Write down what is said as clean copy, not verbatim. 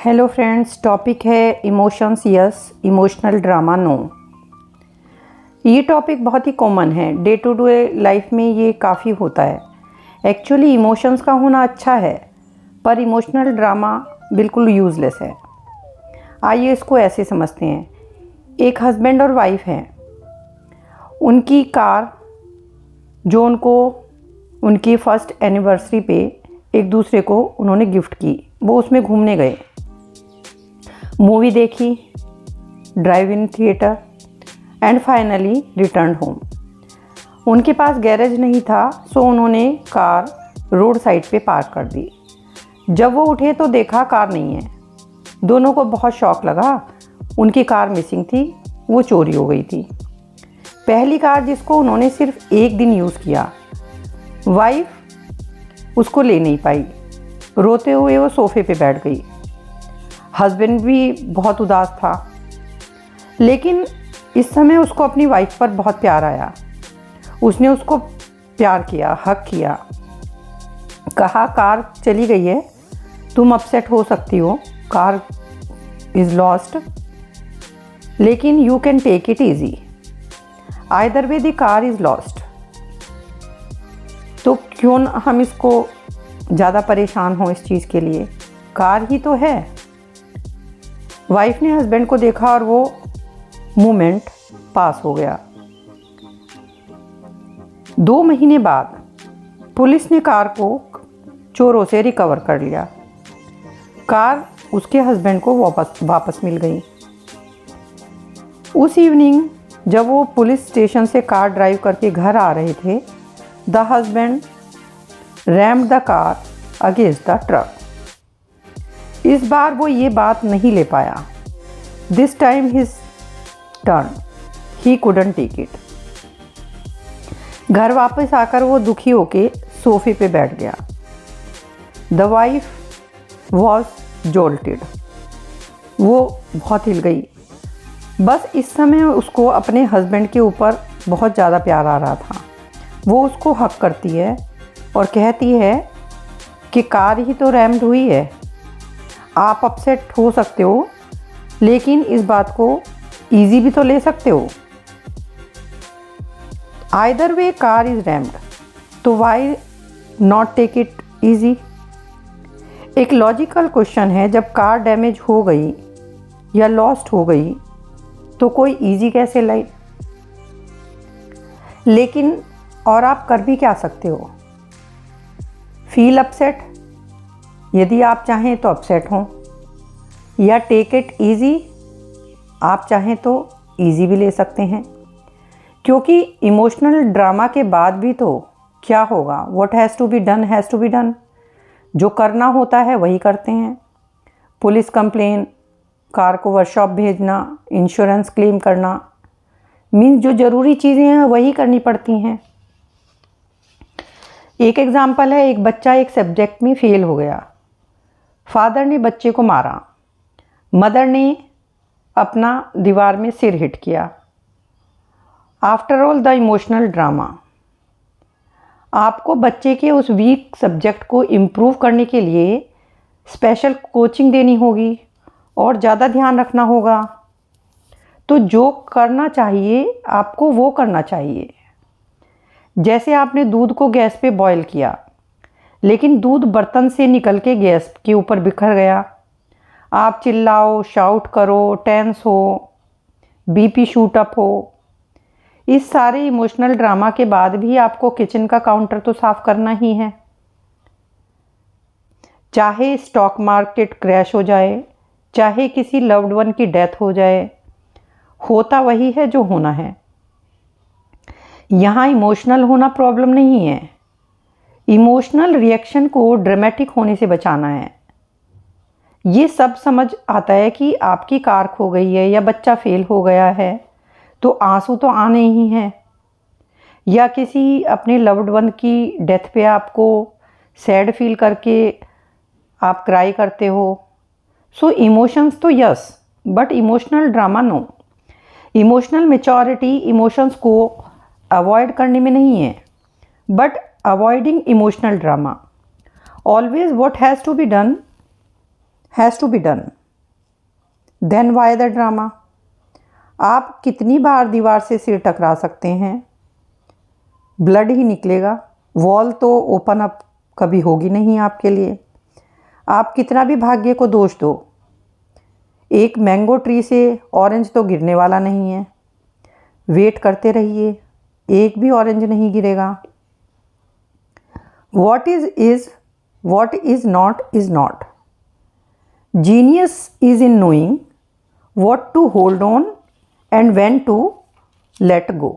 Hello friends, topic है emotions yes, emotional drama no. ये topic बहुत ही कॉमन है, डे टू डे लाइफ में ये काफ़ी होता है। एक्चुअली इमोशंस का होना अच्छा है, पर इमोशनल ड्रामा बिल्कुल यूज़लेस है। आइए इसको ऐसे समझते हैं। एक हस्बैंड और वाइफ हैं। उनकी कार जो उनको उनकी फर्स्ट एनिवर्सरी पे एक दूसरे को उन्होंने गिफ्ट की, वो उसमें घूमने गए, मूवी देखी, drive in theatre and finally return home. उनके पास गैरेज नहीं था, सो उन्होंने कार रोड साइड पे पार्क कर दी। जब वो उठे तो देखा कार नहीं है। दोनों को बहुत शॉक लगा। उनकी कार मिसिंग थी, वो चोरी हो गई थी। पहली कार जिसको उन्होंने सिर्फ एक दिन यूज़ किया, वाइफ उसको ले नहीं पाई। रोते हुए वो सोफे पे बैठ गई। हस्बैंड भी बहुत उदास था, लेकिन इस समय उसको अपनी वाइफ पर बहुत प्यार आया। उसने उसको प्यार किया, हक किया, कहा कार चली गई है, तुम अपसेट हो सकती हो, कार इज़ लॉस्ट, लेकिन you can take it easy, either way the car is lost. तो क्यों न हम इसको ज़्यादा परेशान हों इस चीज़ के लिए, कार ही तो है। वाइफ ने हस्बैंड को देखा और वो मोमेंट पास हो गया। 2 महीने बाद पुलिस ने कार को चोरों से रिकवर कर लिया। कार उसके हस्बैंड को वापस मिल गई। उस इवनिंग जब वो पुलिस स्टेशन से कार ड्राइव करके घर आ रहे थे, the husband rammed the car against the truck. इस बार वो ये बात नहीं ले पाया। This time his turn, he couldn't take it. घर वापस आकर वो दुखी होके सोफे पे बैठ गया। द वाइफ वॉज जोल्टेड, वो बहुत हिल गई। बस इस समय उसको अपने हस्बैंड के ऊपर बहुत ज़्यादा प्यार आ रहा था। वो उसको हक करती है और कहती है कि कार ही तो रैम्ड हुई है, आप अपसेट हो सकते हो, लेकिन इस बात को इजी भी तो ले सकते हो। Either way car is rammed, तो why not take it easy. एक लॉजिकल क्वेश्चन है, जब कार डैमेज हो गई या लॉस्ट हो गई तो कोई इजी कैसे लाई। लेकिन और आप कर भी क्या सकते हो, फील अपसेट, यदि आप चाहें तो अपसेट हों, या टेक इट इजी, आप चाहें तो इजी भी ले सकते हैं। क्योंकि इमोशनल ड्रामा के बाद भी तो क्या होगा, what has to be done has to be done. जो करना होता है वही करते हैं। पुलिस कंप्लेन, कार को वर्कशॉप भेजना, इंश्योरेंस क्लेम करना, मीन्स जो ज़रूरी चीज़ें हैं वही करनी पड़ती हैं। एक एग्ज़ाम्पल है, एक बच्चा एक सब्जेक्ट में फेल हो गया। फादर ने बच्चे को मारा, मदर ने अपना दीवार में सिर हिट किया। After all the emotional drama. आपको बच्चे के उस वीक सब्जेक्ट को इम्प्रूव करने के लिए स्पेशल कोचिंग देनी होगी और ज़्यादा ध्यान रखना होगा। तो जो करना चाहिए आपको वो करना चाहिए। जैसे आपने दूध को गैस पे बॉईल किया, लेकिन दूध बर्तन से निकल के गैस के ऊपर बिखर गया। आप चिल्लाओ, शाउट करो, टेंस हो, बीपी शूट अप हो, इस सारे इमोशनल ड्रामा के बाद भी आपको किचन का काउंटर तो साफ करना ही है। चाहे स्टॉक मार्केट क्रैश हो जाए, चाहे किसी लव्ड वन की डेथ हो जाए, होता वही है जो होना है। यहाँ इमोशनल होना प्रॉब्लम नहीं है। इमोशनल रिएक्शन को ड्रामेटिक होने से बचाना है। ये सब समझ आता है कि आपकी कार खो गई है या बच्चा फेल हो गया है तो आंसू तो आने ही हैं, या किसी अपने लव्ड वन की डेथ पे आपको सैड फील करके आप क्राई करते हो। सो इमोशंस तो yes, but emotional drama no. Emotional maturity emotions को अवॉइड करने में नहीं है, but avoiding emotional drama. Always what has to be done has to be done. Then why the drama. आप कितनी बार दीवार से सिर टकरा सकते हैं, ब्लड ही निकलेगा, वॉल तो ओपन अप कभी होगी नहीं आपके लिए। आप कितना भी भाग्य को दोष दो, एक मैंगो ट्री से ऑरेंज तो गिरने वाला नहीं है। वेट करते रहिए, एक भी ऑरेंज नहीं गिरेगा। What is not is not. Genius is in knowing what to hold on and when to let go।